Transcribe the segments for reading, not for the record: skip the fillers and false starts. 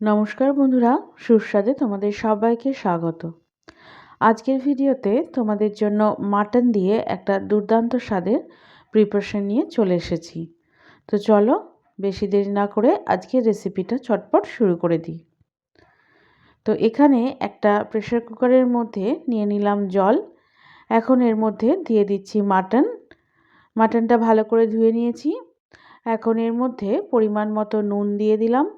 নমস্কার বন্ধুরা, সুস্বাদে তোমাদের সবাইকে স্বাগত। আজকের ভিডিওতে তোমাদের জন্য মাটন দিয়ে একটা দুর্দান্ত স্বাদের প্রিপারেশন নিয়ে চলে এসেছি। তো চলো বেশি দেরি না করে আজকের রেসিপিটা চটপট শুরু করে দিই। তো এখানে একটা প্রেসার কুকারের মধ্যে নিয়ে নিলাম জল। এখন এর মধ্যে দিয়ে দিচ্ছি মাটনটা ভালো করে ধুয়ে নিয়েছি। এখন এর মধ্যে পরিমাণ মতো নুন দিয়ে দিলাম।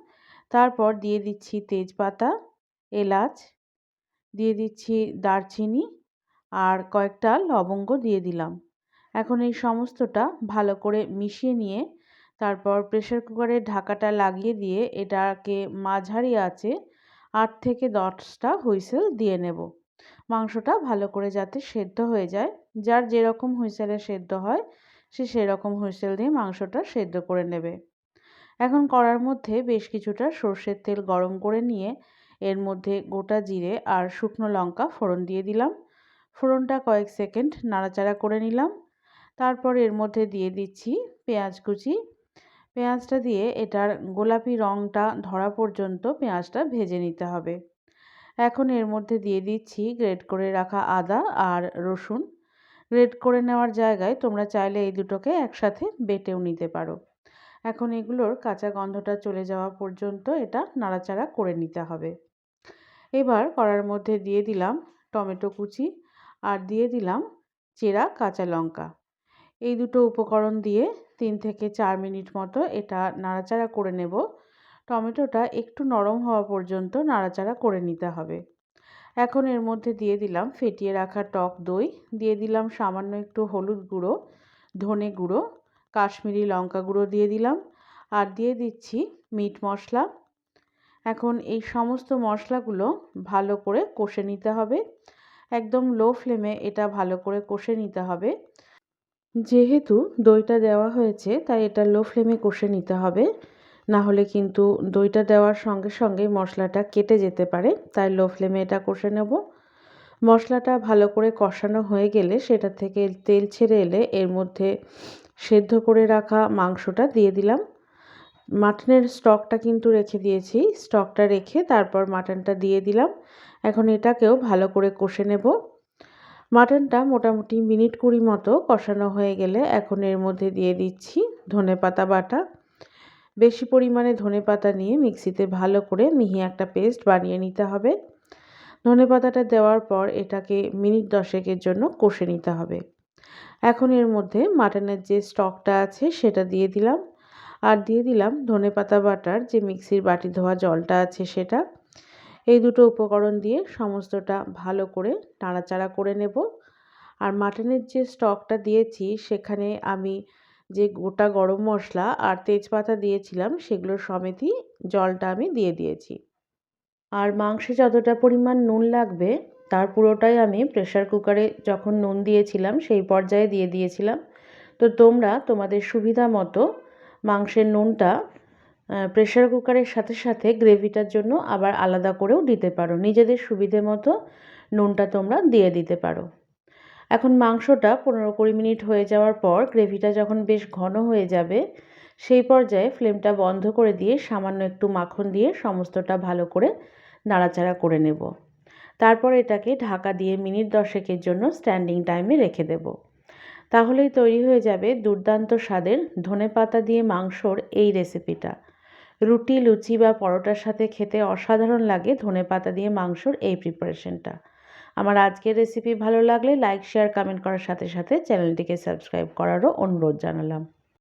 তারপর দিয়ে দিচ্ছি তেজপাতা, এলাচ, দিয়ে দিচ্ছি দারচিনি আর কয়েকটা লবঙ্গ দিয়ে দিলাম। এখন এই সমস্তটা ভালো করে মিশিয়ে নিয়ে তারপর প্রেসার কুকারের ঢাকাটা লাগিয়ে দিয়ে এটাকে মাঝারি আঁচে 8 থেকে 10টা হুইসেল দিয়ে নেব। মাংসটা ভালো করে যাতে সেদ্ধ হয়ে যায়, যার যেরকম হুইসেলে সেদ্ধ হয় সে সেরকম হুইসেল দিয়ে মাংসটা সেদ্ধ করে নেবে। এখন কড়ার মধ্যে বেশ কিছুটা সর্ষের তেল গরম করে নিয়ে এর মধ্যে গোটা জিরে আর শুকনো লঙ্কা ফোড়ন দিয়ে দিলাম। ফোড়নটা কয়েক সেকেন্ড নাড়াচাড়া করে নিলাম। তারপর এর মধ্যে দিয়ে দিচ্ছি পেঁয়াজ কুচি। পেঁয়াজটা দিয়ে এটার গোলাপি রঙটা ধরা পর্যন্ত পেঁয়াজটা ভেজে নিতে হবে। এখন এর মধ্যে দিয়ে দিচ্ছি গ্রেট করে রাখা আদা আর রসুন। গ্রেট করে নেওয়ার জায়গায় তোমরা চাইলে এই দুটোকে একসাথে বেটেও নিতে পারো। এখন এগুলোর কাঁচা গন্ধটা চলে যাওয়া পর্যন্ত এটা নাড়াচাড়া করে নিতে হবে। এবার কড়ার মধ্যে দিয়ে দিলাম টমেটো কুচি আর দিয়ে দিলাম চেরা কাঁচা লঙ্কা। এই দুটো উপকরণ দিয়ে 3 থেকে 4 মিনিট মতো এটা নাড়াচাড়া করে নেব। টমেটোটা একটু নরম হওয়া পর্যন্ত নাড়াচাড়া করে নিতে হবে। এখন এর মধ্যে দিয়ে দিলাম ফেটিয়ে রাখা টক দই, দিয়ে দিলাম সামান্য একটু হলুদ গুঁড়ো, ধনে গুঁড়ো, কাশ্মীরি লঙ্কা গুঁড়ো দিয়ে দিলাম আর দিয়ে দিচ্ছি মিট মশলা। এখন এই সমস্ত মশলাগুলো ভালো করে কষে নিতে হবে। একদম লো ফ্লেমে এটা ভালো করে কষে নিতে হবে। যেহেতু দইটা দেওয়া হয়েছে তাই এটা লো ফ্লেমে কষে নিতে হবে, না হলে কিন্তু দইটা দেওয়ার সঙ্গে সঙ্গে মশলাটা কেটে যেতে পারে, তাই লো ফ্লেমে এটা কষে নেব। মশলাটা ভালো করে কষানো হয়ে গেলে সেটা থেকে তেল ছেড়ে এলে এর মধ্যে সেদ্ধ করে রাখা মাংসটা দিয়ে দিলাম। মাটনের স্টকটা কিন্তু রেখে দিয়েছি, স্টকটা রেখে তারপর মাটনটা দিয়ে দিলাম। এখন এটাকেও ভালো করে কষে নেব। মাটনটা মোটামুটি মিনিট 20 মতো কষানো হয়ে গেলে এখন এর মধ্যে দিয়ে দিচ্ছি ধনেপাতা বাটা। বেশি পরিমাণে ধনেপাতা নিয়ে মিক্সিতে ভালো করে মিহি একটা পেস্ট বানিয়ে নিতে হবে। ধনেপাতাটা দেওয়ার পর এটাকে মিনিট 10 জন্য কষে নিতে হবে। এখন এর মধ্যে মাটনের যে স্টকটা আছে সেটা দিয়ে দিলাম আর দিয়ে দিলাম ধনেপাতা বাটার যে মিক্সির বাটি ধোয়া জলটা আছে সেটা। এই দুটো উপকরণ দিয়ে সমস্তটা ভালো করে নাড়াচাড়া করে নেব। আর মাটনের যে স্টকটা দিয়েছি সেখানে আমি যে গোটা গরম মশলা আর তেজপাতা দিয়েছিলাম সেগুলোর সমেতই জলটা আমি দিয়ে দিয়েছি। আর মাংসে যতটা পরিমাণ নুন লাগবে তার পুরোটাই আমি প্রেসার কুকারে যখন নুন দিয়েছিলাম সেই পর্যায়ে দিয়ে দিয়েছিলাম। তো তোমরা তোমাদের সুবিধা মতো মাংসের নুনটা প্রেসার কুকারের সাথে সাথে গ্রেভিটার জন্য আবার আলাদা করেও দিতে পারো। নিজেদের সুবিধে মতো নুনটা তোমরা দিয়ে দিতে পারো। এখন মাংসটা 15-20 মিনিট হয়ে যাওয়ার পর গ্রেভিটা যখন বেশ ঘন হয়ে যাবে সেই পর্যায়ে ফ্লেমটা বন্ধ করে দিয়ে সামান্য একটু মাখন দিয়ে সমস্তটা ভালো করে নাড়াচাড়া করে নেব। তারপর এটাকে ঢাকা দিয়ে মিনিট 10 জন্য স্ট্যান্ডিং টাইমে রেখে দেব। তাহলেই তৈরি হয়ে যাবে দুর্দান্ত স্বাদের ধনেপাতা দিয়ে মাংসর এই রেসিপিটা। রুটি, লুচি বা পরোটার সাথে খেতে অসাধারণ লাগে ধনেপাতা দিয়ে মাংসর এই প্রিপারেশনটা। আমার আজকের রেসিপি ভালো লাগলে লাইক, শেয়ার, কমেন্ট করার সাথে সাথে চ্যানেলটিকে সাবস্ক্রাইব করারও অনুরোধ জানালাম।